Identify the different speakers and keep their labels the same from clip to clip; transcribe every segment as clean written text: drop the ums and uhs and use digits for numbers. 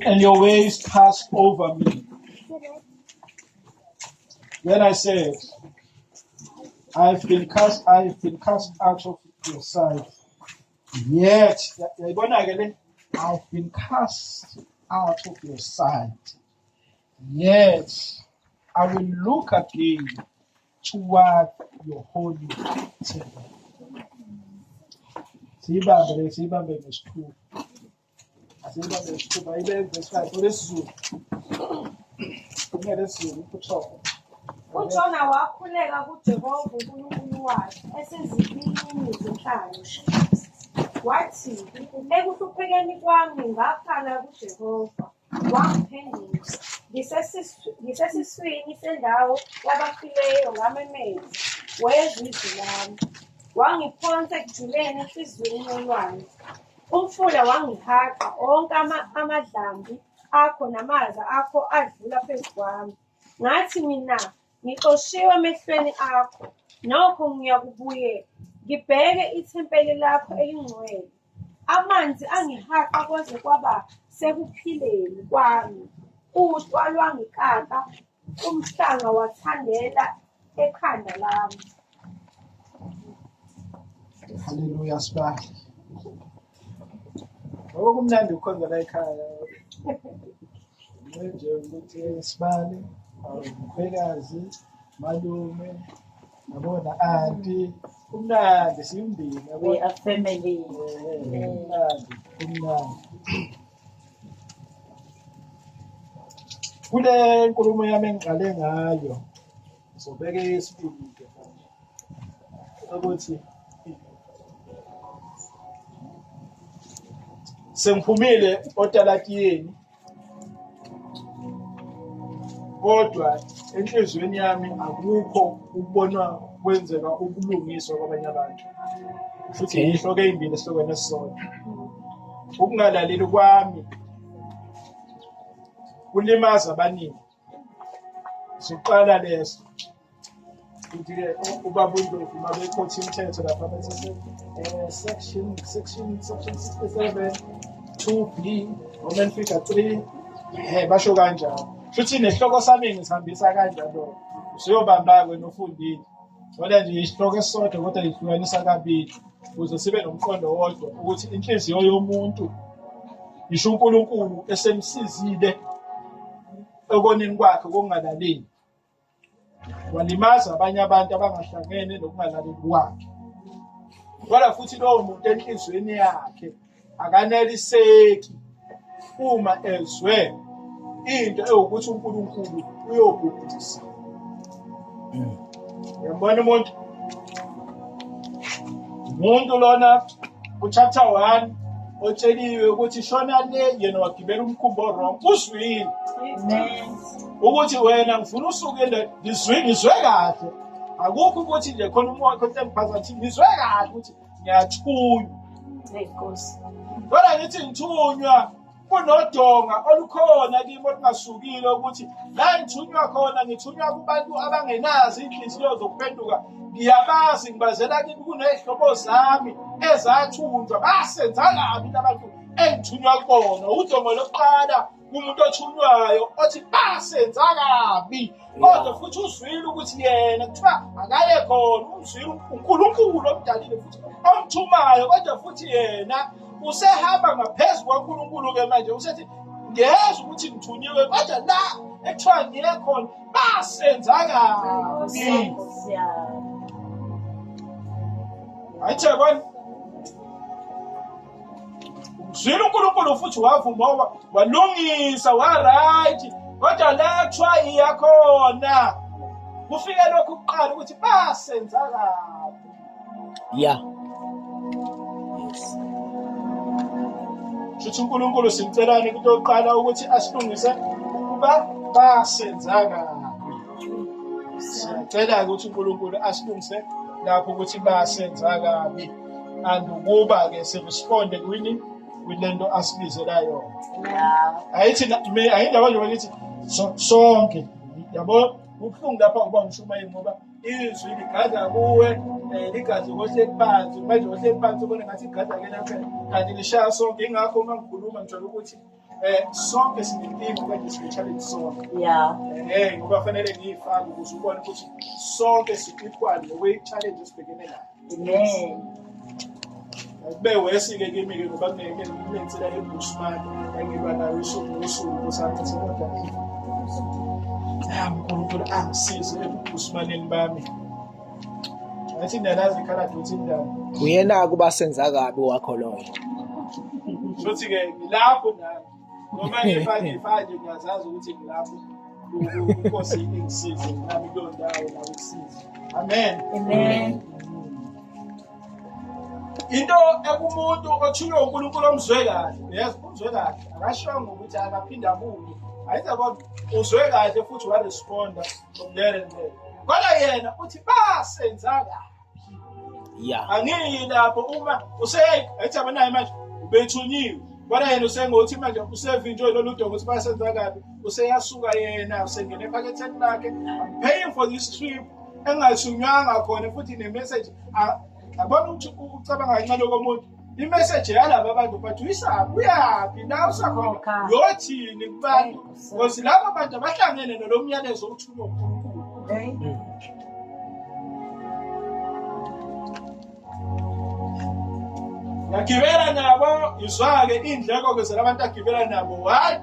Speaker 1: And your ways pass over me. Then I said, I've been cast out of your sight. Yet, I've been cast out of your sight. Yet, I will look again toward your holy temple. Siyibambe ngesithuba. Asiyibambe ngesithuba. Ibe verse 5. Kulesizulu. Kumele sizulu kuthoko.
Speaker 2: UJona wakhuleka kuJehova uNkulunkulu wakhe esezipilini zenhlalo. Wathi, ekuhluphekeni kwami ngakhala kuJehova, wangiphendula. Ngisesiswini sendawo yabafileyo ngamemeza, wezwa izwi lami. Wangiphonsa ekujuleni enhliziyweni yolwandle. Umfula wangihaqa, onke amadlambi akho namaza akho adlula phezu kwami. Ngathi mina, ngixoshiwe emehlweni akho, nokho ngiyakubuye, ngibheke ithempeli lakho elingcwele. Amanzi angihaqa kwaze kwaba sekuphileni kwami. Uhlwa lwangikaka, umhlanga wathandela ekhanda lami.
Speaker 1: Hallelujah, sibali. Okumnandi ukhonza la ekhaya. Nje ukuthi sibali, umkhwekazi, malume, nabona auntie, kumnandi siyimbini.
Speaker 3: We are family.
Speaker 1: Kumnandi. Kule nkulumo yami engiqale ngayo, sobeke isibili ke manje. Ukuthi sengiphumile otalatiyeni, kodwa enhlizweni yami akukho ukubona kwenzeka ukulungiswa kwabanye abantu. Futhi ihloko ezimbili esihlokweni esisodwa. Ukungalaleli kwami kulimaza abaningi. Siqala leso. Ukuthi ubaba uNdlovu mabekhotha imithetho lapha bese section 67 2B Roman figure 3 basho kanjalo. Futhi nehloko sami ngisihambisa kanjalo. Usiyobamba ke nofundile. Ngoba nje isihloko esisodwa kodwa ihlukanisa kabili ukuze sibe nomqondo wodwa ukuthi inhliziyo yomuntu isho uNkulunkulu esemsizile ekoneni kwakhe kokungalaleli. Walimaza abanye abantu abangahlangene nokungalaleli kwakhe. Kodwa futhi lowo muntu enhlizweni yakhe akaneliseki uma ezwe into ewukuthi uNkulunkulu uyobhubhisa. Yabona umuntu lona ku-chapter 1 otsheliwe ukuthi shona le yena wagibela umkhumbi wrong uzwile. Ukuthi wena ngifuna usuke ngizwe kahle. Akukho ukuthi nje khona umoya khona emphakathini ngizwe kahle ukuthi ngiyathunywa.
Speaker 2: Nkosi.
Speaker 1: Kodwa ngithi ngithunywa kunodonga olukhona kimi olungasukile ukuthi la ngithunywa khona ngithunywa kubantu abangenazi inhliziyo zokuphenduka. Ngiyabazi ngibazela kimi kunezihlobo zami ezathunjwa basenza kabi abantu engithunywa kubona. Udonga lokuqala umuntu othunywayo othi basenza kabi. Kodwa futhi uzwile ukuthi yena kuthiwa akaye khona uzwile uNkulunkulu omdalile futhi omthumayo. Kodwa futhi yena usehamba ngaphezulu kwaNkulunkulu ke manje usethi ngiyeza ukuthi ngithunyiwe kodwa la ekuthiwa ngiye khona basenza kabi. Ayithe bona uzwile uNkulunkulu futhi wavuma walungisa wa-right. Kodwa la kuthiwa iyakhona kufike lokhu kuqala ukuthi basenza kabi.
Speaker 4: Yeah.
Speaker 1: Futhi uNkulunkulu simcelani into yokuqala ukuthi asilungise ukuba basenza kabi. Sicela ukuthi uNkulunkulu asilungise lapho ukuthi basenza kabi and ukuba ke siresponde kwilento asibizela yona. Ayithi ayindaba nje ukuthi sonke yabo ubuhlungu lapha ngoba ngishumayeli ngoba izwi ligada kuwe ligazi kohle phansi manje kohle phansi ubona ngathi igada ke lapha kanti lishaya sonke ingakho uma ngikhuluma ngijwayele ukuthi sonke sinempilo kanje sine-challenge sonke ngoba fanele ngiyifake ukuze ubone ukuthi sonke sikwikwane ngokwe-challenge esibhekene nayo.
Speaker 2: Amen.
Speaker 1: Kube wesi-ke kimi-ke ngoba kunensela ye-Bushman engilwa nayo usuku nosuku sathi kodwa uNkulunkulu angisize ebushmaneni bami. Ngathi niyalazi ikhala duthi indaba.
Speaker 3: Uyena kuba senza kabi wakho loyo.
Speaker 1: Shothi-ke ngilapho nami. Noma ngifanye ngiyazazi ukuthi ngilapho uNkosi ingisize nami kuleyo ndawo nawe ukusiza. Amen.
Speaker 2: Amen.
Speaker 1: Into ekumuntu othunywe uNkulunkulu omzwe kahle, yes umzwe kahle, akashongo ukuthi akaphinda abuye. Ayiza kodwa uzwe kahle futhi waresponda from there and there. Kodwa yena uthi basenza kahle.
Speaker 3: Yeah.
Speaker 1: Angiyi lapho uma ayithi abanayo manje ubethunyiwe. Kodwa yena usengothi manje usevinjwe lolu dongo ukuthi basenza kahle. Useyasuka yena usengene ephaketheni lakhe. I'm paying for this trip. Engathunywanga khona futhi ne-message abona ukuthi ucabanga kancane komuntu i-message yalaba abantu bathi uyaphi la usakhona yothini kubantu because laba bantu abahlangene nalo myalezo othunywa uNkulunkulu. Yagibela nabo izwake indleko-ke zalabantu agibela nabo hayi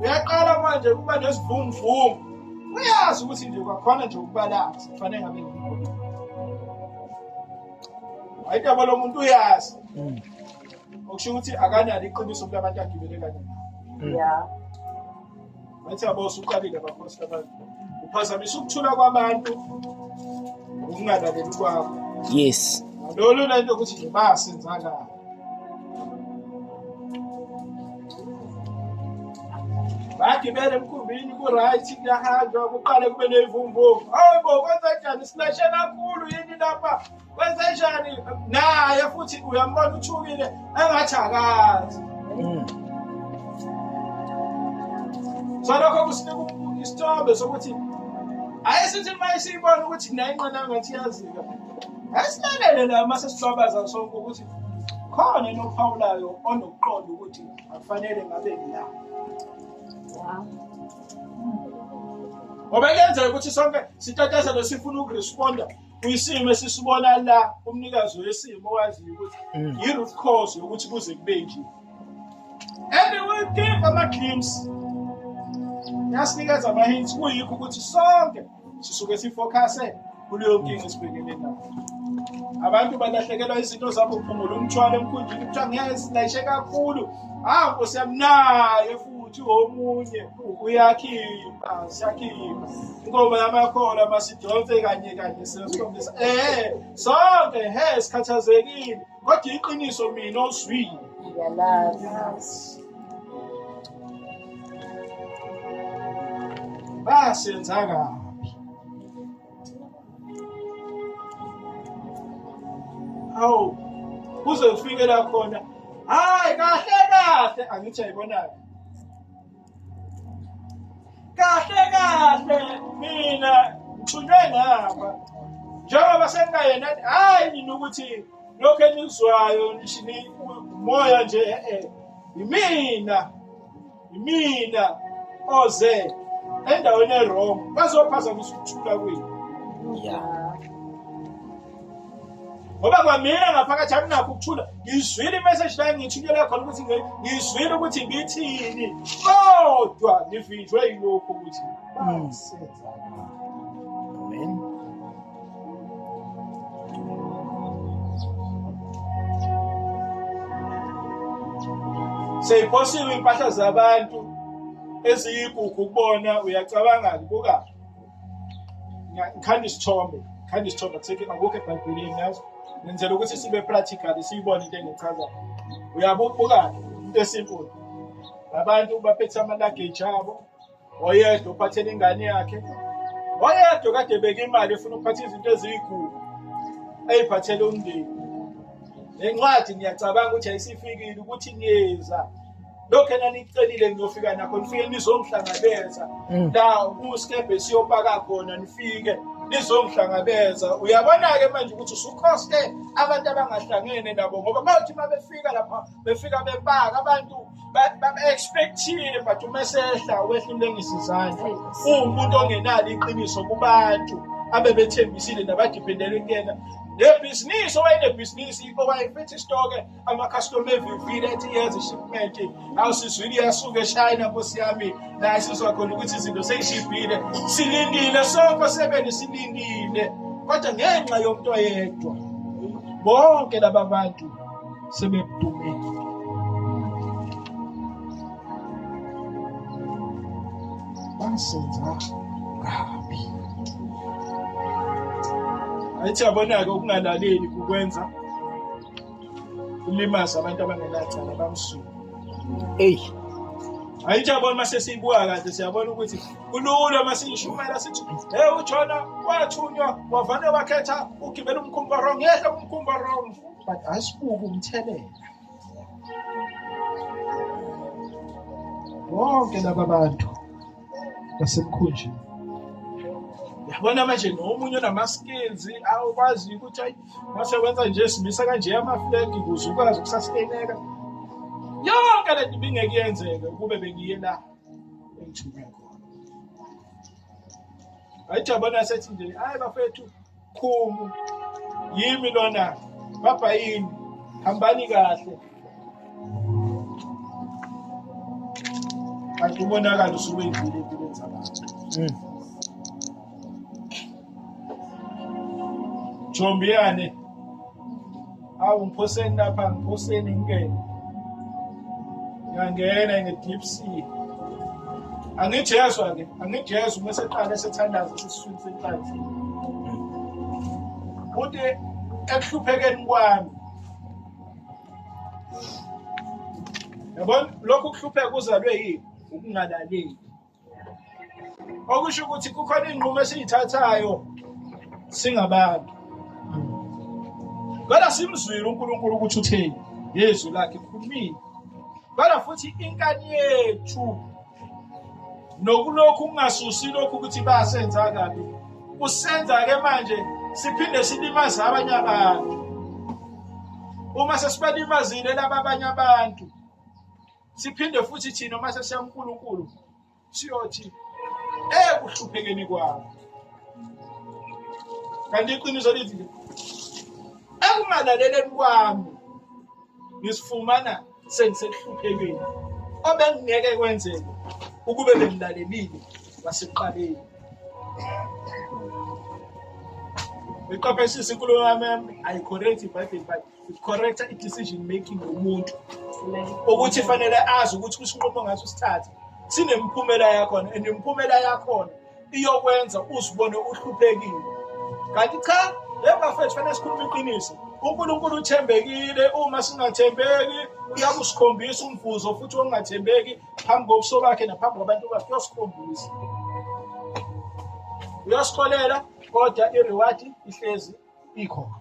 Speaker 1: uyaqala manje kuba nesivunguvungu uyazi ukuthi nje kwakhona nje ukubalansa kufanele ngabe ngikho. Ayitaba lo muntu uyazi. Okusho ukuthi akanalo iqiniso kubantu agibele kanye. Bathi abosu uqalile abakhosi abantu. Uphazamisa ukuthula kwabantu ukungalaleli kwabo.
Speaker 3: Yes.
Speaker 1: Lolu lento ukuthi nje basenza kahle. Bagibele emkhumbini ku-right kuyahanjwa kuqale kube nevumvuvu. Hayi bo kwenza njani isilashe kakhulu yini lapha? Kwenza njani? Naye futhi uyambona uthukile engathi akazi. So lokho kusinika isithombe sokuthi ayisithi mayisibona ukuthi naye inqana ngathi yazika. Asilalele la mase sihlabaza sonke ukuthi khona inophawulayo onokuqonda ukuthi akufanele ngabe la. Ngoba kuyenzeka ukuthi sonke sitatazelo sifuna ukuresponda kwisimo esisibona la umnikazi wesimo waziyo ukuthi i-root cause yokuthi kuze kube nje. And we give ama-glimpse. Yasinikeza ama-hints kuyikho ukuthi sonke sisuke sifocuse kuleyo nkinga esibhekene nayo. Abantu balahlekelwa izinto zabo kuphungula umthwalo emkhunjini kuthiwa ngeke silayishe kakhulu. Nkosi yami naye futhi omunye uyakhipha siyakhipha. Ingoma yamakhola masidonse kanye siyasikhombisa. Sonke sikhathazekile kodwa iqiniso mina ozwile.
Speaker 2: Ngiyalazi.
Speaker 1: Basenza kabi. Hawu kuze ufike la khona hayi kahle angithi ayibonani kahle mina ngithunywe ngapha njengoba sengayena hayi nina ukuthi lokho enizwayo nishini umoya nje imina oze endaweni e-wrong bazophazamisa ukuthula kwenu. Ngoba kwamina ngaphakathi anginakho ukuthula ngizwile imessage la ngithunyelwa khona ukuthi ngizwile ukuthi ngithini kodwa ngivinjwe yilokho ukuthi basenza.
Speaker 3: Amen.
Speaker 1: Seyiphosiwe impahla zabantu eziyigugu kubona uyacabanga buka ngikhanda isithombe kutheke akukho eBhayibhelini yazo ngenzela ukuthi sibe practical siyibone into engichazayo. Uyabuka into esimple abantu baphethe ama-luggage abo oyedwa uphathele ingane yakhe oyedwa kade beka imali efuna ukuphatha izinto eziyigugu eyiphathele umndeni. Le ncwadi ngiyacabanga ukuthi ayisifikile ukuthi ngiyeza lokho enanicelile ngiyofika nakho nifike nizomhlangabeza la uskebhe siyopaka khona nifike nizongihlangabeza. Uyabona-ke manje ukuthi usukhoste abantu abangahlangene nabo ngoba bathi uma befika lapha befika bepaka abantu ba-expect-ile but uma esehla wehlule ngesizandla uwumuntu ongenalo iqiniso kubantu abebethembisile nabadiphendele kuyena. Lebhizinisi owayinebhizinisi owayephethe isitoke amakhastoma evivile ethi yenza ishipment awusizwile iyasuka eShayina nkosi yami la sizwa khona ukuthi izinto seyishibhile silindile sonke sebene silindile kodwa ngenxa yomuntu oyedwa bonke laba bantu sebedumile. Basenza kabi. Ayithi yabona-ke ukungalaleli kukwenza ulimaza abantu abangenacala bamsuka.
Speaker 3: Eyi.
Speaker 1: Ayithi yabona uma sesiyibuka kade siyabona ukuthi kulula uma siyishumela sithi uJona wathunywa wavane wakhetha ugibela umkhumba wrong yehla umkhumba wrong but asibuke umthelela. Bonke laba bantu basemkhunjini. Yabona manje nomunye onama-skills awukwazi ukuthi hayi mase wenza nje simisa kanje amaflegi ukuze ukwazi ukusustaineka. Yonke le nto ibingeke yenzeke ukube bengiye la engithunywe khona. Ayithi yabona sethi nje hayi bafethu khumu yimi lona baba yini hambani kahle. Kanti umonakalo usuke edlule empilweni zabantu. Jombiyane awu ngiphoseni lapha ngiphoseni ngene ngiyangena nge-deep sea angijezwa-ke angijezwa uma seqala esethandaza sesiswini senhlanzi ukuthi ekuhluphekeni kwami yabona lokhu kuhlupheka kuzalwe yini ukungalaleli okusho ukuthi kukhona iy'nqumo esiyithathayo singabantu kodwa simzwile uNkulunkulu ukuthi utheni yezwi lakhe likhulumile kodwa futhi inkani yethu nokulokhu ungasusi lokhu ukuthi basenza kabi kusenza-ke manje siphinde silimaze abanye abantu. Uma sesibalimazile laba abanye abantu siphinde futhi thina uma sesiya uNkulunkulu siyothi ekuhluphekeni kwabo. Kanti iqiniso lithi ekungalaleleni kwami ngisifumana sengisekuhluphekeni obengingeke kwenzeke ukube bengilalelile wasekuqaleni. Iqaphelisa inkulumo yami ayicorrect iBhayibheli but icorrect i-decision making yomuntu ukuthi fanele azi ukuthi kusinqumo ngaso sithathe sinemphumela yakhona and imphumela yakhona iyokwenza uzibone uhluphekile. Kanti cha lebafethu fanele sikhulume iqiniso. uNkulunkulu uthembekile. Uma singathembeki uyakusikhombisa umvuzo futhi ongathembeki phambi kobuso bakhe naphambi kwabantu bakhe uyosikhombisa. Uyasikholela kodwa i-reward ihlezi ikhona.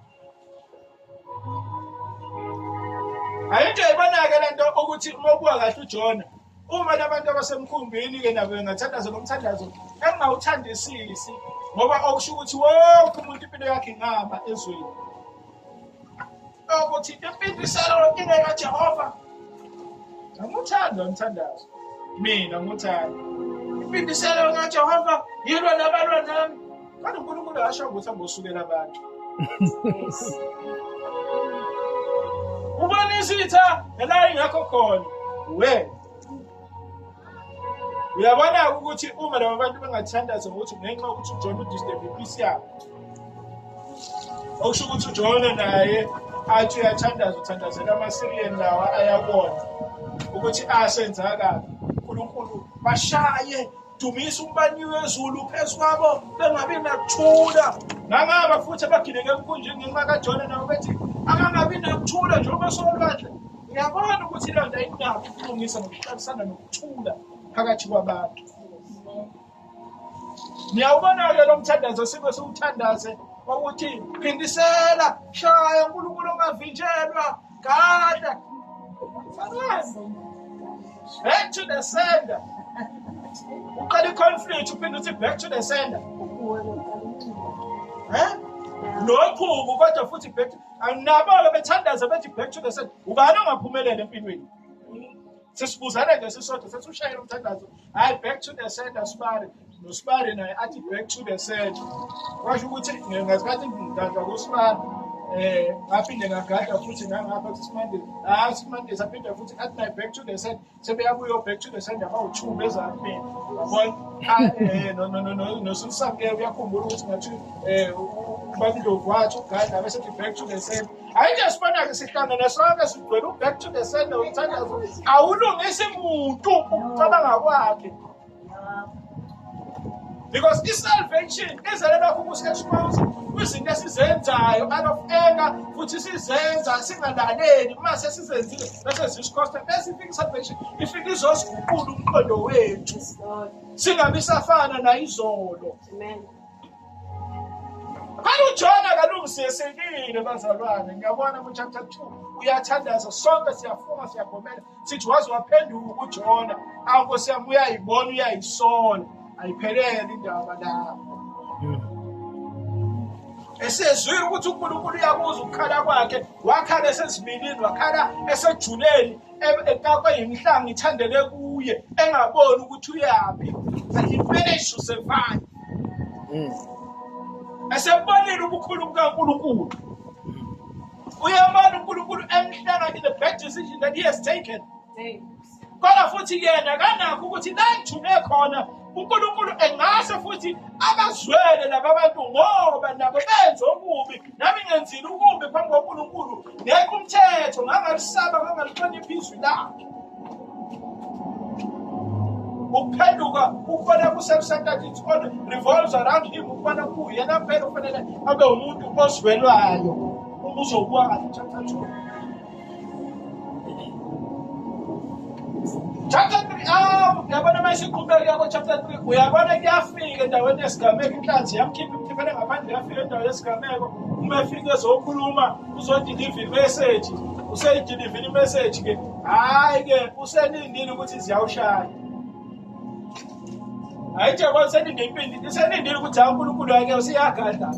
Speaker 1: Ayinto ayibona-ke lento ukuthi uma ubuka kahle uJona uma labantu abasemkhumbini-ke nabo bengathandaza lo mthandazo engawuthandisisi ngoba okusho ukuthi wonke umuntu impilo yakhe ingaba ezweni ukuthi impindiselo ingekaJehova amuthanda umthandazo mina ngimuthanda impindiselo kaJehova yilwa nabalwa nami kanti uNkulunkulu asho ukuthi angosukela abantu. Ubani isitha la ingakho khona we uyabona ukuthi uma laba bantu bengathandaza ukuthi ngenxa ukuthi uJona udisturb ipeace yabo okusho ukuthi uJona naye athi uyathandaza uthandazela amaSirian lawa ayabona ukuthi asenza kabi uNkulunkulu bashaye dumisa umbani wezulu phezu kwabo bengabi nakuthula nangaba futhi abagileke emkhunjini ngenxa kaJona nabo bethi angangabi nakuthula njengoba solwandle. Ngiyabona ukuthi le nto ayinako ukulungisa nokuqalisana nokuthula phakathi kwabantu. Ngiyawubona-ke lo mthandazo sibe siwuthandaze ukuthi phindisela shaya uNkulunkulu ongavinjelwa gada back to the sender. Uqala i-conflict uphinde uthi back to the sender. Lokhu kodwa futhi back nabo bethandaza bethi back to the center. Ubani ongaphumelela empilweni? Sesibuzana nje sisodwa sethi ushayela umthandazo. Hayi back to the center Sibari. NoSibari naye athi back to the center. Washo ukuthi ngezikhathi ngidada kuSibari ngaphinde ngagada futhi nangapha kuSimande. Simande saphinde futhi athi naye back to the center. Sebeyabuyo back to the center abawu2 bezamini. Yabona no Susamke uyakhumbula ukuthi ngathi ubabilo wathi ugada bese back to the center. Ayike sibona ke sihlangana sonke sigcwele back to the center umthandazo. Awulungisi umuntu ukucabanga kwakhe. Because salvation izelelwa kukusexpose kwizinto esizenzayo out of anger futhi sizenza singalaleli mase sizenzile bese sisikhosta bese ifika salvation ifika izosiguqula umqondo wethu singabi safana na izolo.
Speaker 2: Amen.
Speaker 1: Kanti uJona kalungisesekile bazalwane ngiyabona mu chapter 2 uyathandaza sonke siyafunga siyagomela sithi wazi waphenduka uJona ankosi yami uyayibona uyayisola ayiphelele indaba lapho. Esezwile ukuthi uNkulunkulu uyakuza ukukhala kwakhe wakhala esezibilini wakhala esejuleni ekakwe yimhlanga ithandele kuye engaboni ukuthi uyaphi that he managed to survive. Esebonile ubukhulu bukaNkulunkulu uyabona uNkulunkulu emhlanga in the bad decision that he has taken. Kodwa futhi yena kanakho ukuthi la ngijule khona uNkulunkulu engase futhi abazwele laba abantu ngoba nabo benza okubi nami ngenzile ukubi phambi kwaNkulunkulu ngeke umthetho ngangalisaba ngangalihlonipha izwi lakhe. Ukuphenduka ukubona ku-self-centered it all revolves around him ukubona kuyena phela ufanele abe umuntu ozwelwayo uma uzokwazi chapter 2. Chapter 3 uyabona masiqhubeka yabo chapter 3 uyabona kuyafika endaweni yesigameko inhlanzi yamkhipha imthifele ngaphandle yafika endaweni yesigameko uma efika ezokhuluma uzodeliver imessage useyideliver imessage ke hayi ke uselindile ukuthi ziyawushaya. Ayithe kwaselinde impindi iselindile ukuthi uNkulunkulu ake usiyagadla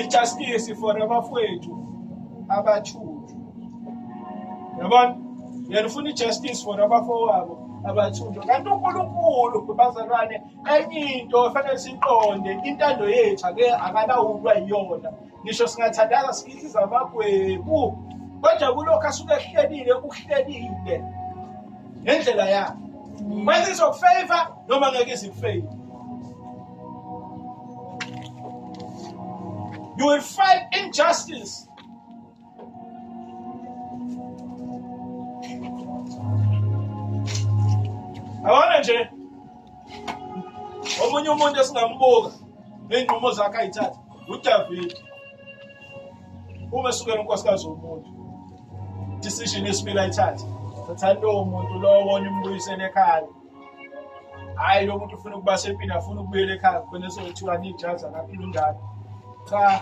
Speaker 1: justice for abafowethu abathuju. Yabona yena ufuna justice for abafowabo abathuju kanti uNkulunkulu bazalwane enye into efanele siqonde intando yethu ake akalawulwa iyona ngisho singathandaza sikhiza abagwebu kodwa kulokho asuke ehlelile uhlelile ngendlela yakhe. Whether it's of favor, no man against in favor. You will fight injustice. Awona nje omunye umuntu esingambuka ngenqumo zakhe ayithatha uDavid. Uma sukela unkosikazi womuntu decision esibili ayithatha Sathanda lo muntu lo wona umbuyisele ekhaya. Hayi lo muntu ufuna ukuba sempini afuna ukubuyela ekhaya khona sokuthiwa nijaza lapha ingane. Cha,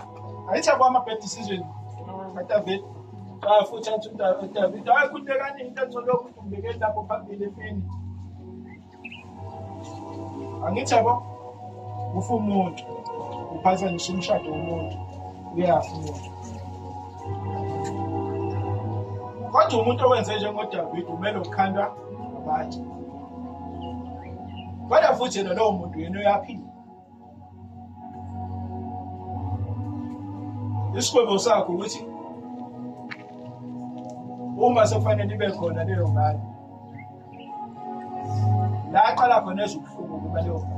Speaker 1: ayithi kwama bad decision. David. Cha futhi athi uDavid hayi kuntekani into enzolo umbeke lapho phambili empini. Angithi yabo ufa umuntu uphazanyisa umshado womuntu uyafa umuntu. Kodwa umuntu owenze njengoDavid kumele ukukhandwa abantu. Kodwa futhi yena lowo muntu yena uyaphila. Isigwebo sakho ukuthi uma sekufanele ibe khona leyo ngane. La aqala khona ezokufunga kuba leyo ngane.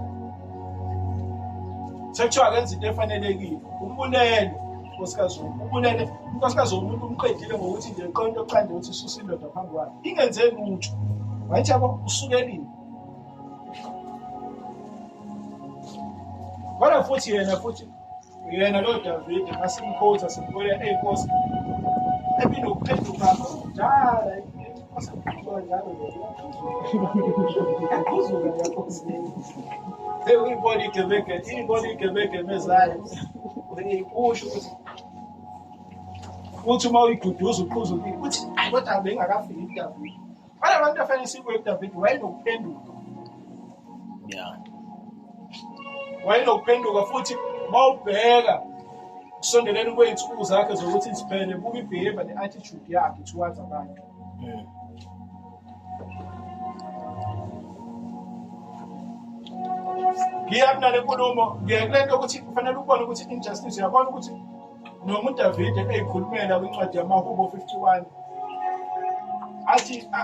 Speaker 1: Sekuthiwa akenza into efanelekile. Umbulele unkosikazi ubulele unkosikazi umuntu umqedile ngokuthi nje iqonto oqande ukuthi isusa indoda phambi kwakhe ingenzeni lutho wathi yabo usukelile kodwa futhi yena lo David masimkhotha simkhole eyinkosi ebinokuphenduka njalo asakhuluma njalo akuzuka yakhosi iboni igebeke mezayo ukusho ukuthi uthi uma uyiduduza uqhuza ukuthi hayi kodwa bengakafiki uDavid. Bala abantu afanele sikwe uDavid wayenokuphenduka.
Speaker 3: Yeah.
Speaker 1: Wayenokuphenduka futhi mawubheka kusondeleni kwey'nsuku zakhe zokuthi ziphele, buka i-behavior ne-attitude yakhe towards abantu. Ngiyaphi nale nkulumo, kule nto ukuthi kufanele ubone ukuthi injustice, uyabona ukuthi noma uDavide eyikhulumela kwincwadi yamaHubo 51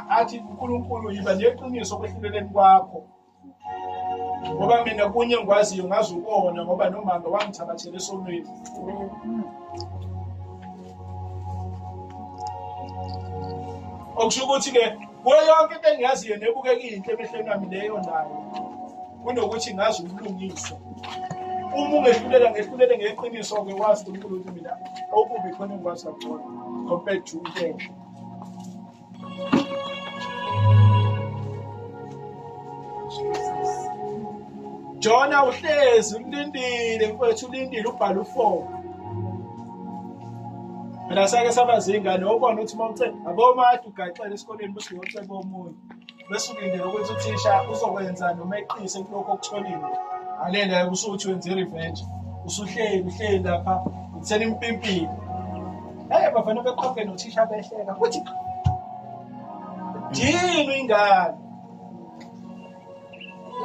Speaker 1: athi uNkulunkulu yiba neqiniso kwehluleleni kwakho, ngoba mina kunye engikwaziyo ngazi ukona, ngoba nomama wangithabathela esonweni. Okusho ukuthi-ke kuyo yonke into engiyaziyo nebukeka iyinhle emehlweni wami leyo nayo, kunokuthi ngazi ukulungisa. Uma ungehlulela ngeqiniso-ke wazi uNkulunkulu ukuthi mina okubi khona engikwazi kakhulu compared to into. Jona uhlezi ulindile mfowethu, ulindile ubhala u4. Mina sake sabazingane ubona ukuthi mawucela abomade ugaxela esikoleni bese uyocela omunye. Bese ulindele ukuthi uthisha uzokwenza noma eqise kuloko okutholile. Alela usuthi wenze revenge. Usuhleli lapha uthena impimpini. Bafana beqhoke nothisha behleka. Kuthi Jini ingane.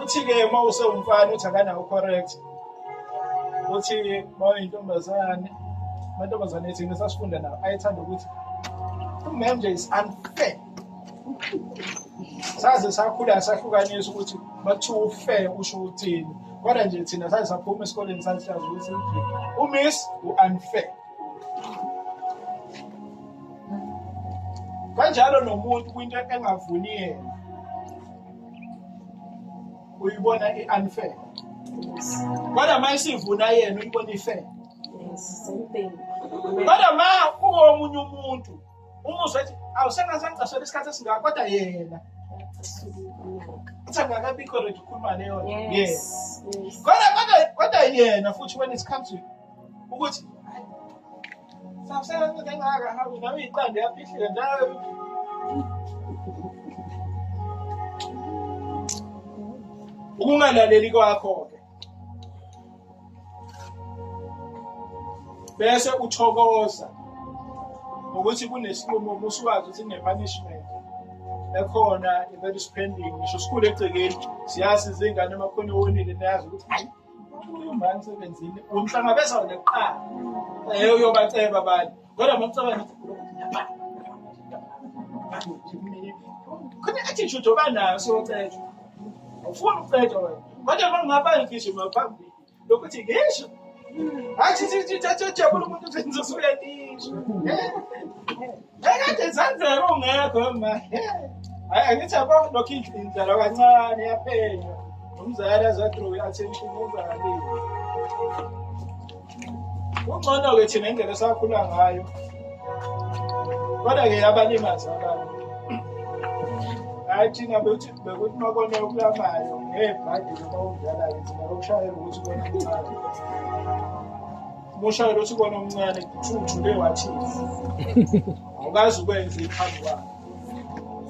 Speaker 1: Uthi-ke uma usewumfana uthi akanawo correct. Uthi mawuyintombazane, amantombazane thina sasifunda nawo ayethanda ukuthi umanje is unfair. Saze sakhula sahlukanisa ukuthi makuthiwa ufair usho uthini. Kodwa nje thina saze saphuma esikoleni sahlaza ukuthi umiss u-unfair. Kanjalo nomuntu kwinto engavuni yena uyibona i-unfair. Kodwa uma isivuna yena uyibona i-fair. Kodwa ma ungomunye umuntu umuzwa ethi awusengasangicaselwa isikhathi esingaka, kodwa yena uthi angakabikho ready ukukhuluma leyo. Yes. Kodwa yena futhi when it comes to ukuthi sakusebenza engaka hawu nawe iqanda yafihlile njalo. Ukungalaleli kwakho-ke bese uthokoza ukuthi kunesinqumo musukazi ukuthi kune-punishment ekhona i-very spending. Ngisho sikhulu egcekeni siyazi izingane emakhona ewonile niyazi ukuthi hayi uyumani emsebenzini umhlangabeza neqala uyobaceba abantu. Kodwa makucabanga khona attitude obanayo siyocetshwa ufuna ukucetshwa wena. Kodwa uma ngingabani ngigijima phambili lokuthi ngisho jabula umuntu uzenza usuyandisho ekade zanzeka ungekho ma. Angithi yabo lokhu indlela kancane yaphenya umzali azadrow i-attention uzalile. Ungcono-ke thina indlela esakhula ngayo, kodwa-ke yabalimazi abantu. Hayi thina bekuthi makone okulamayo ngebhadi noma undala-ke thina okushayela ukuthi ubona omncane. Umushayela ukuthi ubona omncane kuthule wathini awukazi ukwenza iphambi kwakho.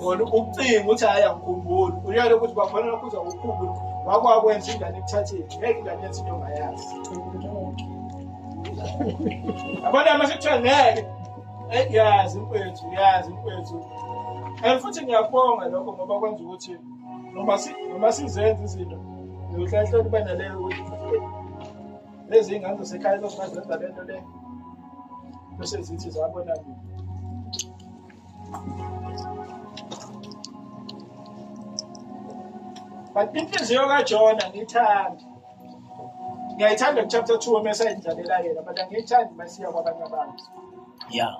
Speaker 1: Bona ukucinga ukuthi hayi angikhumbuli uyalo ukuthi bafanele ukuza ukukhumbula wakwakwenza ingane ekuthatheni ngeke ingane yenza into ongayazi. Abantu abasekuthiwa ngeke yazi mfowethu. And futhi ngiyakubonga lokho ngoba kwenza ukuthi noma sizenza izinto uhlahle ube naleyo ukuthi lezi ingane zasekhaya zozenza lento le bese zithi zabona mina. But inhliziyo kaJona ngiyayithanda chapter 2 mase ayidlalela yena, but angiyithandi masiya kwabanye abantu.
Speaker 3: Yeah.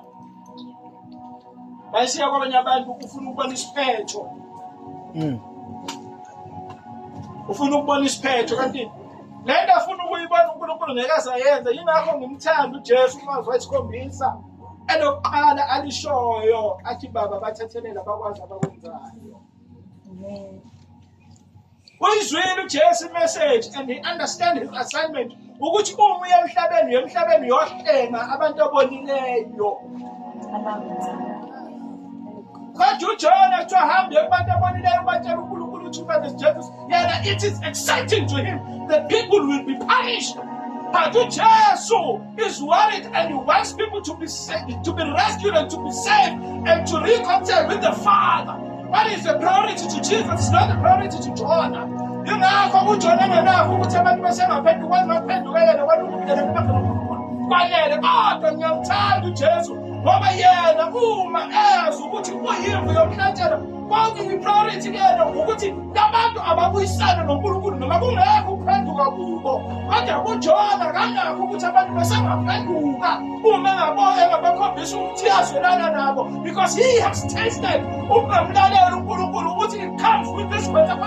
Speaker 1: Masiya kwabanye abantu ufuna ukubona isiphetho. Ufuna ukubona isiphetho kanti lento afuna ukuyibona uNkulunkulu ngeke asayenza. Yingakho ngimthanda uJesu umazwi esikhombisa elokuqala alishoyo athi baba bathathelela bakwazi abakwenzayo.
Speaker 2: Amen.
Speaker 1: Uyizwile uJesu message and he understand his assignment ukuthi uma uya emhlabeni yohlenga abantu abonileyo. Kodwa uJona kuthiwa hambe abantu abonileyo batshela uNkulunkulu ukuthi ufane Jesus. Yena it is exciting to him that people will be punished But Jesus is worried and he wants people to be saved, to be rescued and to be saved and to reconcile with the Father. What is the priority to Jesus? It's not the priority to Jonah. You know, for Jonah and now, who would say, "Man, you say, I'm going to one man, to get a one who get a Jesus. Ngoba yena uma eza ukuthi uyimvu yomhlatshelo kwakuyini priority yena ukuthi labantu ababuyisane noNkulunkulu noma kungekho ukuphenduka kubo. Kodwa uJona kangakho ukuthi abantu besengaphenduka uma engabakhombisa ukuthi yazwelana nabo, because he has tasted ukungamlalela uNkulunkulu ukuthi it comes with this matter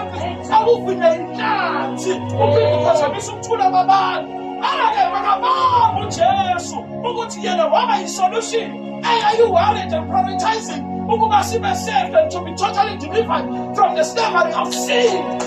Speaker 1: awuvinye inhlanzi uphinde uphazamisa ukuthula kwabantu. Are you worried and prioritizing saved and to be totally delivered from the slavery of sin?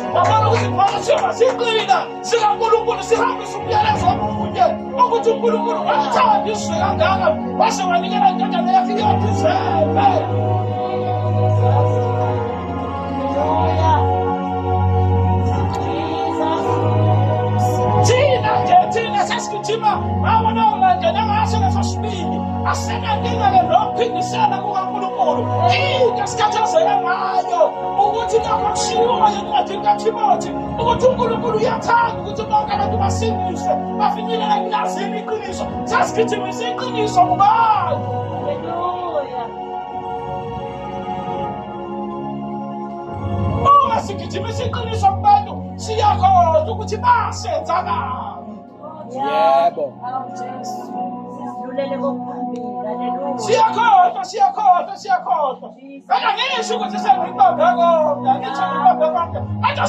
Speaker 1: Thina sesikhithima ngawona manje nangasele sosibili asenankinga le nokuphindisana kukaNkulunkulu. Into esikhathazeka ngayo ukuthi lokho kushiwo encwadini kaThimothi ukuthi uNkulunkulu uyathanda ukuthi bonke abantu basindiswe bafinyelele kulazini iqiniso. Sesikhithimisa iqiniso kubantu.
Speaker 2: Hallelujah.
Speaker 1: Uma sikhithimisa iqiniso kubantu siyakhohlwa ukuthi basenza kabi.
Speaker 3: Yebo.
Speaker 1: Siyakhohlwa. Kodwa ngisho ukuthi sengibambe konke, angithi ngibambe konke. Kodwa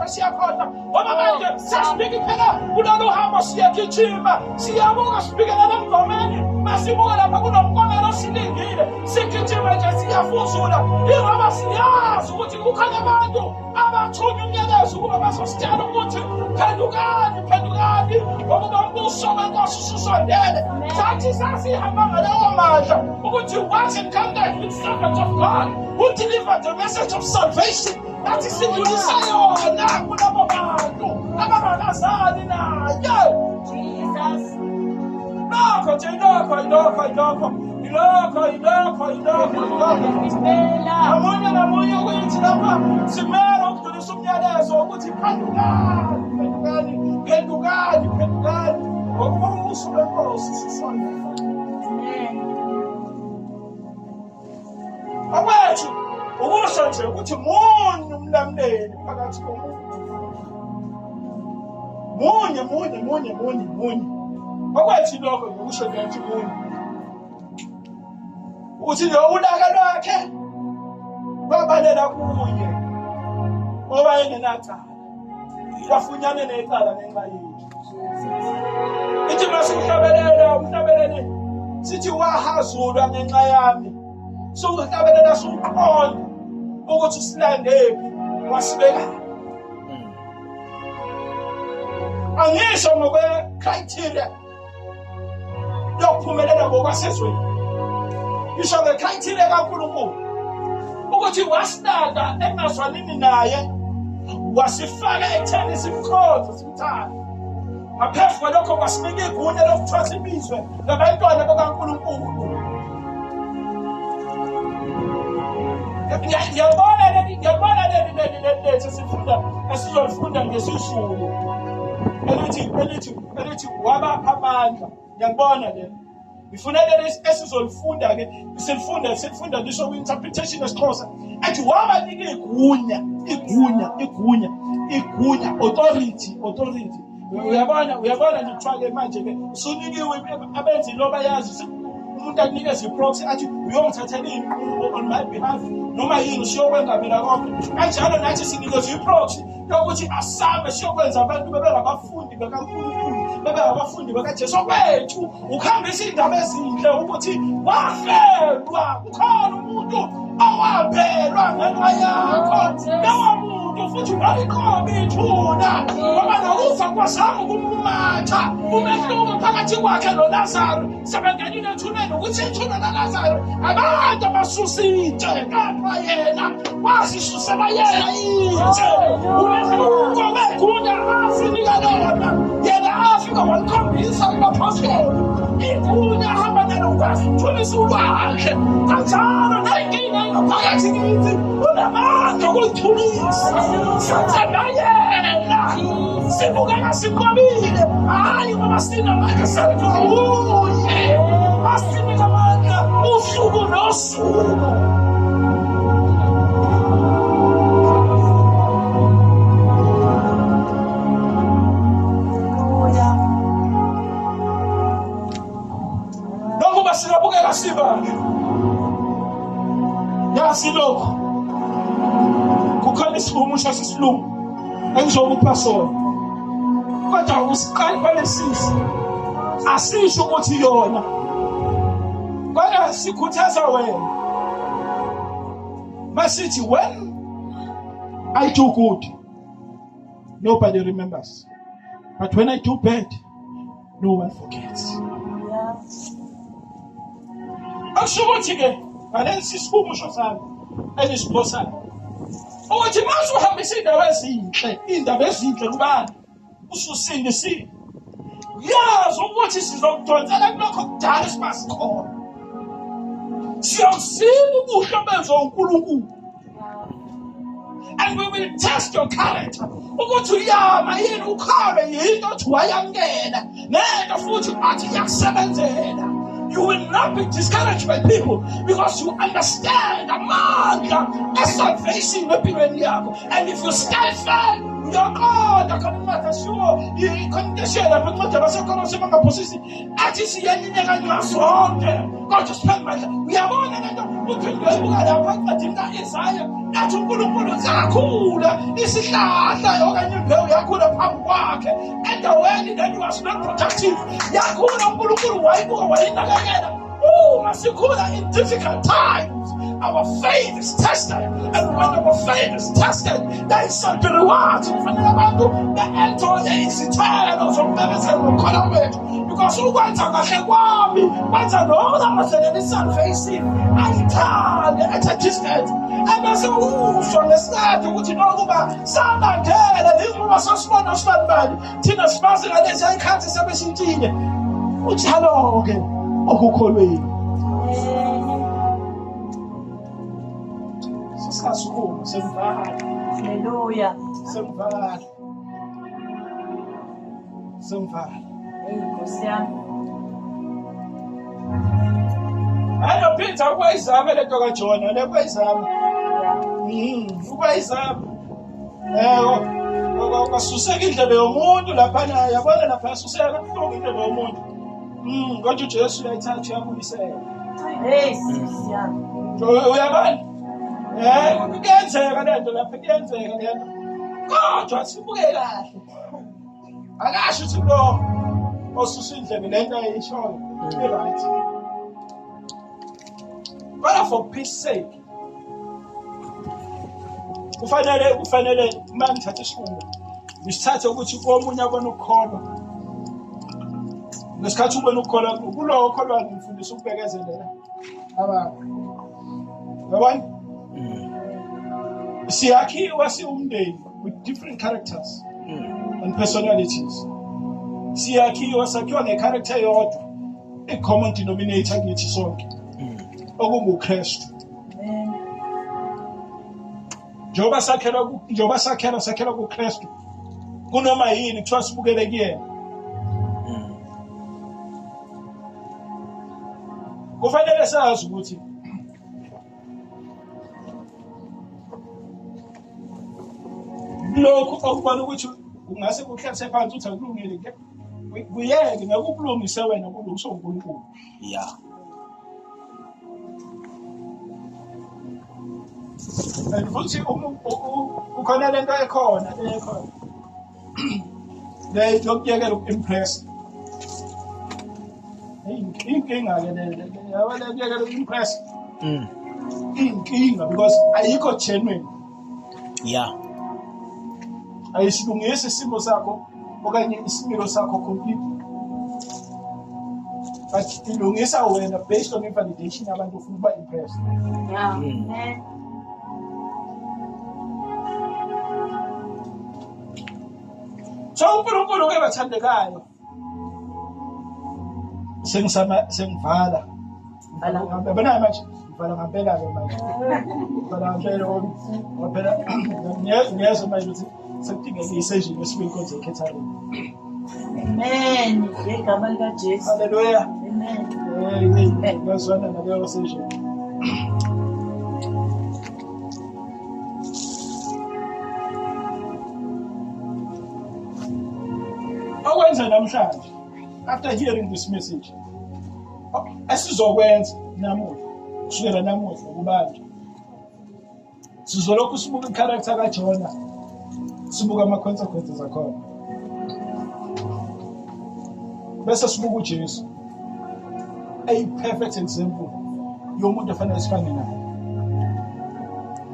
Speaker 1: siyakhohlwa. Ngoba manje sesibiki phela kulolu hambo siyagijima, siyabuka sibikela emngomeni, masibuka lapha kunomkomelo silingile, sigijima nje siyafuzula. Ingoba siyazi ukuthi kukhanya abantu abathunywa umyalezo ukuba bazositshela ukuthi phendukani, ngoba umbuso wenkosi ususondele. Sathi sasihamba ngalawo mandla ukuthi once encountered with servants of God who delivered the message of salvation, nathi sidlulisa yona kulabo bantu abangakazali naye.
Speaker 2: Jesus.
Speaker 1: Ngamunye ukuthi lapha simele ukudlulisa umyalezo ukuthi phendukani ngoba umbuso wenkosi ususondele. Akwethu ukusho nje ukuthi munye umlamleli phakathi komuntu. Munye. Akwethu lokho ngokusho nje munye. Uthi lo ulaka lwakhe babalela kuye ngoba engenacala. Bafunyane necala ngenxa yethu. Ithi masihlabelele sithi wahazulwa ngenxa yami. Sokuhlabelela suqonda ukuthi usilandephi wasibeka. Angisho ngokwe criteria yokuphumelela ngokwasezweni. Ngisho nge-criteria kaNkulunkulu ukuthi wasilanda engazwanini naye, wasifaka ekutheni simkhonze simthande. Ngaphezu kwalokho wasinika igunya lokuthiwa sibizwe ngabantwana bakaNkulunkulu. Ngiyabona leli sifunda esizolifunda ngesizulu elithi wabapha amandla. Ngiyabona leli. Ngifuna leli esizolifunda ke silifunda lisho kwi-interpretation yesiXhosa ethi wabanika igunya authority. Uyabona ngithwake manje ke usunikiwe abenzi lo bayazi umuntu anikeza i-proxy athi uyongithathela inqubo on my behalf noma yini siyokwenza mina konke. Kanjalo nathi sinikeza i-proxy yokuthi asabe siyokwenza abantu bebengabafundi bakaNkulunkulu, bebengabafundi bakaJesu kwethu. Ukhambisa indaba ezinhle ukuthi wafelwa, ukhona umuntu owabelwa ngenxa yakho. Lowo muntu futhi wayiqoba ithuna ngoba nokufa kwazama ukumumatha. Umehluko phakathi kwakhe noLazaro sebengenile ethuneni ukuthi ithuna noLazaro abantu abasusitshe, kepha yena wasisusela yena itshe. Umehluko wegunda afinika lona, yena wafika walikhombisa kubapostoli igunya ahamba nalo ukwazi uthulisa ulwakhe kanjalo nayinkinga engaphakathi kithi unamandla okulithulisa sathanda yena sibukeka sinqobile hayi ngoba sinamandla saluye asinika amandla usuku nosuku. Njengoba singabukeka sibake yazi lokho kukhona isihumusho sesilungu engizokupha sona kodwa usiqalibalisise asisho ukuthi yona kodwa sikhuthaza wena masithi when I do good nobody remembers but when I do bad no one forgets. Akusho ukuthi ke ngalesi isihumusho sami engisiphosayo ukuthi mase uhambisa indaba ezinhle kubani ususindisile yazi ukuthi sizokudonsela kulokho kudala esibasikhona siyokusika ubuhle benziwa uNkulunkulu and we will test your character ukuthi uyama yini ukhabe yinto othi wayamkela nento futhi athi iyakusebenzela. You will not be discouraged by people because you understand amandla esalvation empilweni yakho. And if you stand firm, uyaqonda khona sure i-condition lapho incwadi basekolose bangaphosisi athi siyanineka ngazonke kodwa siphamandla uyabona lento uphinde uyibuka lapha encwadini ka-Isaya athi uNkulunkulu uzakhula isihlahla okanye imbewu yakhula phambi kwakhe endaweni that was not productive yakhula uNkulunkulu wayibuka wayinakekela. Masikhula in difficult times our faith is tested, and when our faith is tested there shall be rewards. Kufanele abantu be-enjoye izithelo zokubekezela ngokukhona kwethu because ukwenza kahle kwami kwenza lona maselele isalvation ayithande at a distance ebese usho ngesikhathi ukuthi nokuba salandela lingoba sasibona sibanibani thina sibazi ngalezi ayikhathi sebeshintshile uthalo-ke okukholweni sisasukuma semvala.
Speaker 2: Hallelujah.
Speaker 1: Semvala.
Speaker 2: Nkosi yami.
Speaker 1: Hayi Peter ukwayizama lento kaJona lekwayizama. Ukwayizama. Ukasuseka indlebe yomuntu lapha naye yabona lapha yasuseka kuhlungu indlebe yomuntu. Kodwa uJesu uyayithatha uyabuyisela.
Speaker 2: Hey sisi yami.
Speaker 1: Uyabona? Kuyenzeka lento lapha kuyenzeka lento. Kodwa sibuke kahle. Akasho ukuthi lo osusa indlebe lento ayishoyo. Right. But for peace sake. Kufanele mangithatha isinqumo. Ngisithathe ukuthi komunye abona ukukholwa. Ngesikhathi ubona ukukholwa kulowo okholwa ngifundisa ukubekezelela abantu. Yabona? Siyakhiwa siwumndeni with different characters and personalities. Siyakhiwa sakhiwa ngecharacter yodwa, a common denominator kithi sonke. OkunguKristu. Njengoba sakhela kuKristu. Kunoma yini kuthiwa sibukele kuyena. Kufanele sazi ukuthi lokhu okubona ukuthi ungase kuhlalise phansi uthi akulungile ke kuyeke ngakubulungise wena kulungiswa uNkulunkulu.
Speaker 3: Yeah.
Speaker 1: Futhi ukhona lento ekhona le yokuyekela uku-impress. Inkinga ke le yabona kuyekela uku-impress. Inkinga because ayikho genuine.
Speaker 3: Yeah.
Speaker 1: Ayisilungisi isimo sakho okanye isimilo sakho completely. But ilungisa wena based on validation abantu ufuna uba impressed.
Speaker 2: Yeah. Amen.
Speaker 1: So uNkulunkulu ke bathandekayo sengivala. Yabona manje ngivala ngempela ke manje. Ngivala ngempela ngoba ngiyezwa manje ukuthi sekudingeka isession esibinkonzo ekhethana.
Speaker 2: Amen. Ngegama lika Jesu.
Speaker 1: Hallelujah.
Speaker 2: Amen.
Speaker 1: Hey, ngiyazwana naleyo session. Okwenza namhlanje after hearing this message asizokwenza namuhla kusukela namuhla kubantu sizolokhu sibuka i-character kaJona sibuka ama-consequences akhona bese sibuka uJesu a-perfect example yomuntu efanele sifane naye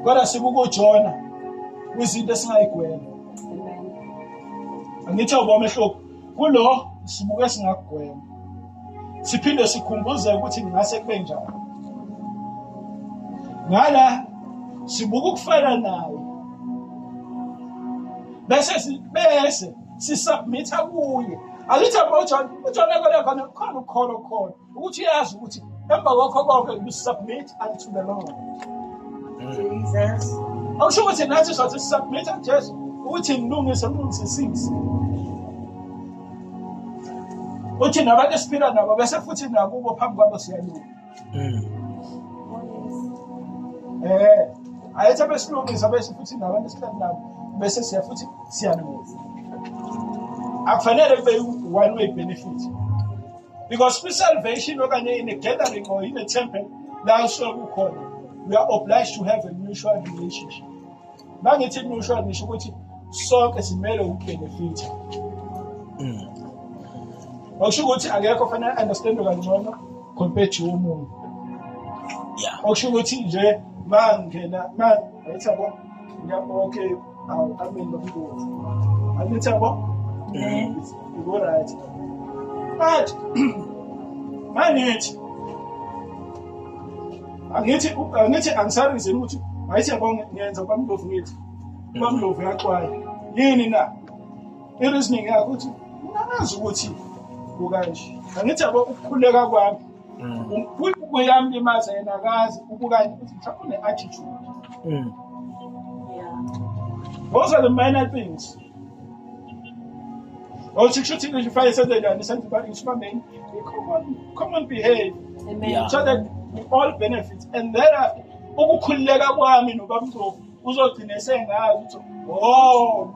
Speaker 1: kodwa sibuka uJona kwizinto esingayigwema angithi awubona ehloko kulo sibuke singakugwema siphinde sikhumbuze ukuthi ngase kube njani ngala sibuka ukufana naye bese sisubmitha kuye alithi uJona khona ukholo khona ukuthi yazi ukuthi emva kwakho konke you submit unto the Lord
Speaker 2: Jesus.
Speaker 1: awusho ukuthi nathi sothi submit unto Jesu ukuthi ngilungisisise uthi nabantu esiphila nabo bese futhi nakubo phambi kwabo siyalunga ayithi abesilungisa bese futhi nabantu esiphila nabo bese siya futhi siyalunga akufanele kube one way benefit because salvation okanye in a gathering or in a temple la usuke ukhona we are obliged to have a mutual relationship mangithi mutual ngisho ukuthi sonke simele ukubenefit okusho ukuthi akekho fanele understand kangcono compared to umuntu okusho ukuthi nje mangena ayithi yabo okay amen lokuthi ayithi yabo go right but angithi angisazi ukuthi ayithi yabo ngiyenza kwamlovu ngithi kwamlovu yaxwaye yini na ireasoning yakho ukuthi ungazi ukuthi ukanje angithi yabo ukukhuleka kwami kuyamlimaza yena akazi ukukanye ukuthi mhlawumbe une-attitude those are the minor things kushuthi ifike senzenjani senza isibambeni common behave so that we all benefit and thereafter ukukhululeka kwami nobamntlovu uzogcine sengazi ukuthi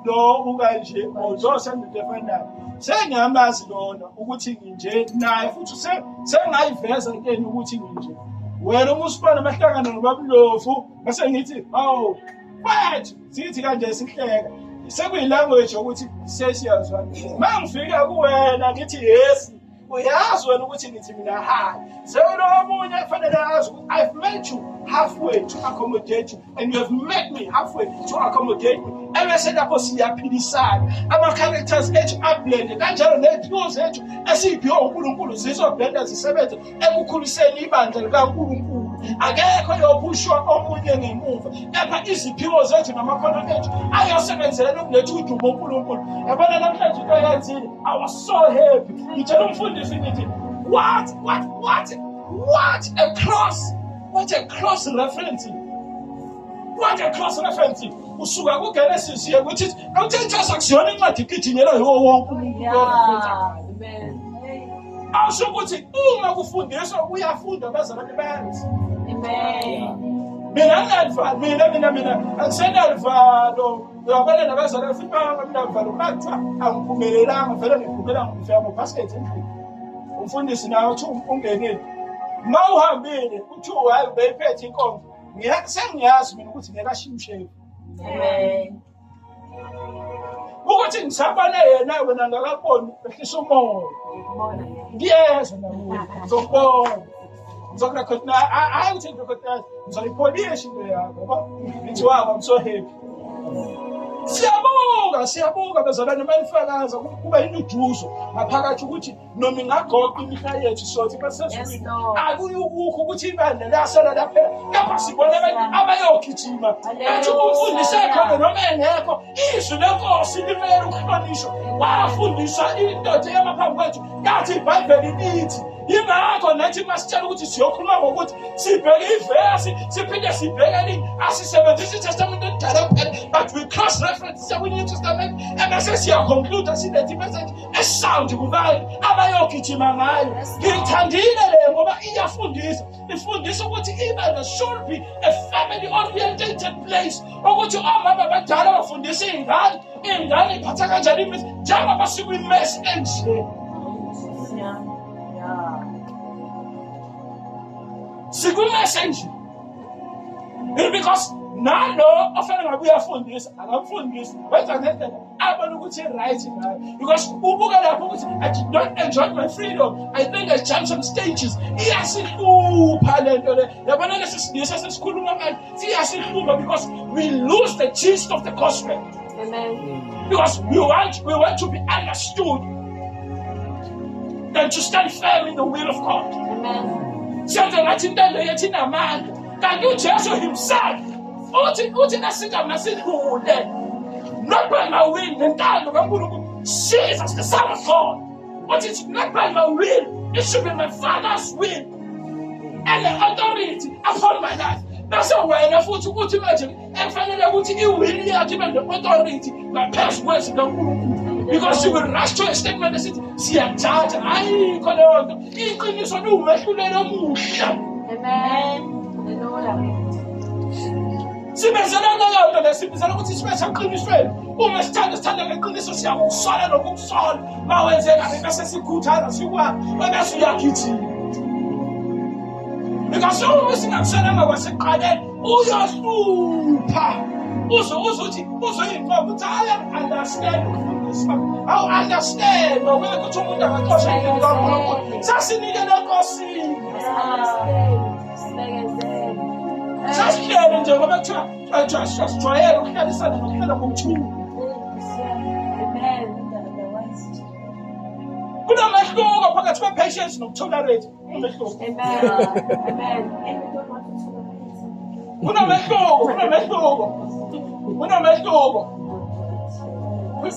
Speaker 1: lo ukanje uzosenza into efanayo sengiyamazi lona ukuthi nginje naye futhi sengayiveza keni ukuthi nginje wena umusibona mahlangana nobamntlovu bese ngithi but sithi kanje sihleka sekuyilanguage ukuthi sesiyazwana mangifika kuwena ngithi yes uyazi wena ukuthi ngithi mina hayi sewena omunye kufanele azi ukuthi I've met you halfway to accommodate you and you have met me halfway to accommodate me ebese lapho siyaphilisana ama-characters ethu ablende kanjalo ney'phiwo zethu esiyiphiwe uNkulunkulu zizoblenda zisebenze ekukhuliseni ibandla likaNkulunkulu akekho yophushwa omunye ngemuva kepha iziphiwo zethu namakhono ethu ayosebenzelela ukuletha udumo uNkulunkulu yabona namhlanje into eyenzile I was so happy ngitshela umfundisi ngithi what a cross referencing usuka kuGenesis ye ukuthi awuthetha akusiyona incwadi igijingelwa yiwo wonke umuntu
Speaker 2: Amen.
Speaker 1: awusho ukuthi uma kufundiswa uyafunda bazalwane bayazi
Speaker 2: Amen.
Speaker 1: mina angisenalivalo uyabona nabazalwane futhi banginavalo bathiwa angiphumelelanga vele ngiphumelanga ngifika ngobasket endlini umfundisi naye uthi ungenile ma uhambile uthi hayi ubeyiphethe inkonzo sengiyazi mina ukuthi ngekashimsheki
Speaker 2: Amen.
Speaker 1: ukuthi ngisabane yena wena ngakaboni ehlisa umoya ngiyezwa nawe ngizokubona ngizokurekhoda hayi ukuthi ngirekhoda ngizoyipolisha into yakho yabo ngithi wabo I'm so happy siyabonga bezalwane manifakaza kuba inuduzo ngaphakathi ukuthi noma ingagoqa imihla yethu sothi basesizini akuyukukho ukuthi ibandla lasala lapha kepha sibona abayogijima athi umfundisi ekhona noma engekho izwi lenkosi limele ukuhlonishwa wafundiswa indoda yamaphambi kwethu yathi iBhayibheli lithi Yingakho nathi masitshela ukuthi siyokhuluma ngokuthi sibheke ivesi siphinde sibheke asisebenzise iTestament elidala kuphela, but we cross reference with New Testament ebese siyaconclude silethe message esound kubantu abayogijima ngayo. Ngiyithandile le ngoba iyafundisa, ifundisa ukuthi even should be a family oriented place, ukuthi omama badala bafundisa ingane iphatha kanjani imisi njengoba sikwi-mess enje. Sikwi-message. Because nalo ofanele ngabe uyafundisa akamfundisi wenza ngendlela abona ukuthi right ngayo. Because ubuka lapho ukuthi I did not enjoy my freedom, I think I jumped some stages. Iyasihlupha lento le. Yabona lesisidisa sesikhuluma ngayo siyasihlupha because we lose the gist of the gospel.
Speaker 2: Amen.
Speaker 1: Because we want to be understood and to stand firm in the will of God.
Speaker 2: Amen.
Speaker 1: Senza ngathi intando yethu inamandla, kanti uJesu himself uthi nasinga masidlule not by my will ngentando kaNkulunkulu. Jesus the Son of God, but it's not by my will, it should be my Father's will and the authority upon my life. Bese wena futhi ukuthi manje efanele ukuthi iwill yakhe ibe ne-authority ngaphezu kwezwi kaNkulunkulu, because you will rush to a statement esithi siyajudge. Ayikho leyo nto. Iqiniso liwumehlulelo omuhle.
Speaker 2: Amen. Hallelujah.
Speaker 1: Sibenzela leyo nto lesibizela ukuthi sibe seqinisweni. Uma sithanda ngeqiniso siyakusola nokukusola. Mawenzeka bese sikhuthaza sikwazi bese uyagijima. Because uma singakusolanga kwasekuqaleni uyohlupha. Uzothi uzoyinqobo ukuthi I understand ukufundisa. I understand ngoba ukuthi umuntu angaxosha into kaNkulunkulu. Sasinike lenkosini. Sasihlele nje ngoba kuthiwa sasijwayele ukuhlalisana nokuphela ngomthungo. Kunomehluko phakathi kwe-patience nokutolerate. Umehluko. Kunomehluko.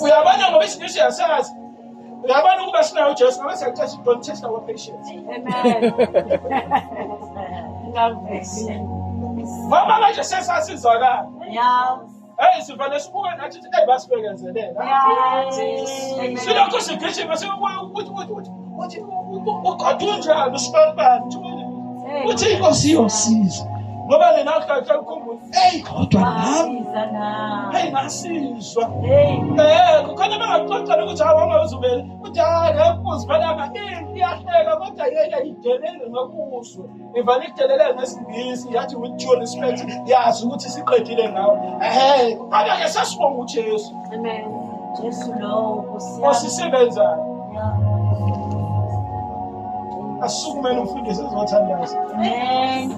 Speaker 1: Uyabona ngoba isinto siyasazi. Uyabona ukuba sinayo uJesu ngoba siyathatha don't test our patience.
Speaker 2: Amen.
Speaker 1: Mama manje sesasizakala.
Speaker 2: Yeah.
Speaker 1: Hey, sivale sibuke nathi basibekezelela.
Speaker 2: Yeah.
Speaker 1: Silokho sigijima ukuthi uqathunjani usibambani uthi inkosi iyosiza ngoba lena kuhlala ukukhumbula kodwa nami ngasizwa kukhona bengaxoxa ukuthi awangazubele ukuthi ngekuzibelanga iyahleka kodwa yena idelele ngakuzwe ivale ikudelele ngesingisi yathi with due respect yazi ukuthi siqedile ngawo kodwa-ke sasibonga uJesu.
Speaker 2: Amen. Jesu lo
Speaker 1: osisebenzayo asukumele umfundisi ezothandaza.
Speaker 2: Amen.